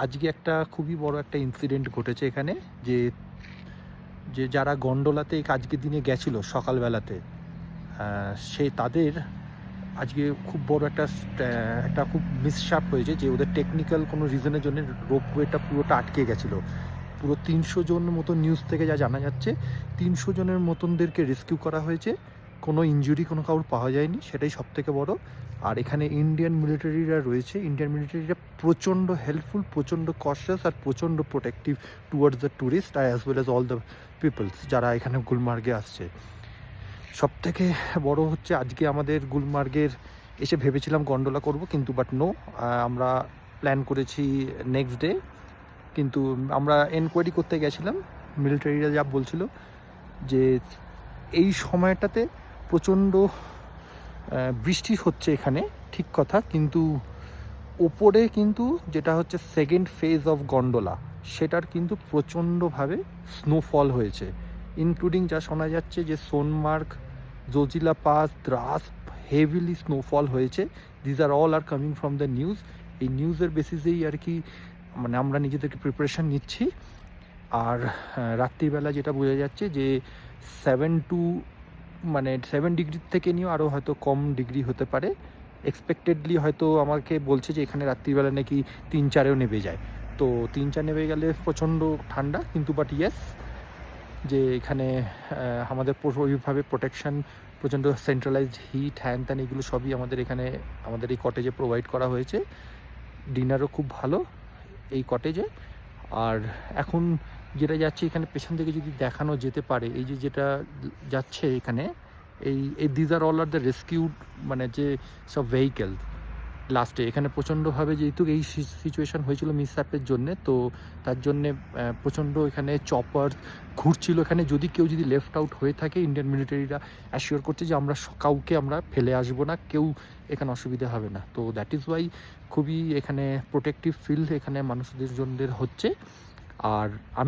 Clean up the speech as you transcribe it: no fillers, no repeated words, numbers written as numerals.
আজকে একটা খুবই বড় একটা ইনসিডেন্ট ঘটেছে এখানে, যে যে যারা গন্ডোলাতে আজকের দিনে গেছিলো সকালবেলাতে, তাদের আজকে খুব বড় একটা খুব মিসশ্যাপ হয়েছে, যে ওদের টেকনিক্যাল কোনো রিজনের জন্য রোপওয়েটা পুরোটা আটকে গেছিলো। পুরো 300 জন মতো নিউজ থেকে যা জানা যাচ্ছে, 300 জনের মতনদেরকে রেস্কিউ করা হয়েছে, কোনো ইনজুরি কোনো কারোর পাওয়া যায়নি, সেটাই সবথেকে বড়। আর এখানে ইন্ডিয়ান মিলিটারিরা রয়েছে, ইন্ডিয়ান মিলিটারিরা প্রচণ্ড হেল্পফুল, প্রচণ্ড কশাস আর প্রচণ্ড protective towards the tourist as well as all the peoples যারা এখানে গুলমার্গে আসছে। সবথেকে বড় হচ্ছে আজকে আমাদের গুলমার্গের এসে ভেবেছিলাম গন্ডোলা করব, কিন্তু বাট নো, আমরা প্ল্যান করেছি নেক্সট ডে। কিন্তু আমরা এনকোয়ারি করতে গেছিলাম, মিলিটারিরা যা বলছিল যে এই সময়টাতে প্রচণ্ড বৃষ্টি হচ্ছে এখানে, ঠিক কথা, কিন্তু ওপরে কিন্তু যেটা হচ্ছে সেকেন্ড ফেজ অফ গন্ডোলা, সেটার কিন্তু প্রচণ্ডভাবে স্নোফল হয়েছে, ইনক্লুডিং যা শোনা যাচ্ছে যে Sonamarg, Zojila pass, Dras, heavily snowfall হয়েছে। These are all are coming from the news. এই নিউজের বেসিসেই আর কি মানে আমরা নিজেদেরকে প্রিপারেশান নিচ্ছি। আর রাত্রিবেলা যেটা বোঝা যাচ্ছে যে 7 ডিগ্রির থেকে নিয়েও আরও হয়তো কম ডিগ্রি হতে পারে। এক্সপেক্টেডলি হয়তো আমাকে বলছে যে এখানে রাত্রিবেলা নাকি 3-4-এও নেমে যায়। তো 3-4 নেমে গেলে প্রচণ্ড ঠান্ডা, কিন্তু বাট ইয়েস, যে এখানে আমাদের ওইভাবে প্রোটেকশান, প্রচণ্ড সেন্ট্রালাইজড হিট, হ্যান ত্যান, এগুলো সবই আমাদের এখানে আমাদের এই কটেজে প্রোভাইড করা হয়েছে। ডিনারও খুব ভালো এই কটেজে। আর এখন যেটা যাচ্ছে এখানে পেছন থেকে যদি দেখানো যেতে পারে, এই যে যেটা যাচ্ছে এখানে, এই these are all are the rescued, মানে যে সব ভেহিকেল লাস্টে এখানে প্রচণ্ডভাবে, যেহেতু এই সিচুয়েশান হয়েছিল মিসহ্যাপের জন্যে, তো তার জন্যে প্রচণ্ড এখানে চপার ঘুরছিল এখানে। যদি লেফট আউট হয়ে থাকে, ইন্ডিয়ান মিলিটারিরা অ্যাসিওর করছে যে কাউকে আমরা ফেলে আসবো না, কেউ এখানে অসুবিধা হবে না। তো দ্যাট ইজ ওয়াই খুবই এখানে প্রোটেক্টিভ ফিল্ড এখানে মানুষদের জন্য হচ্ছে। আর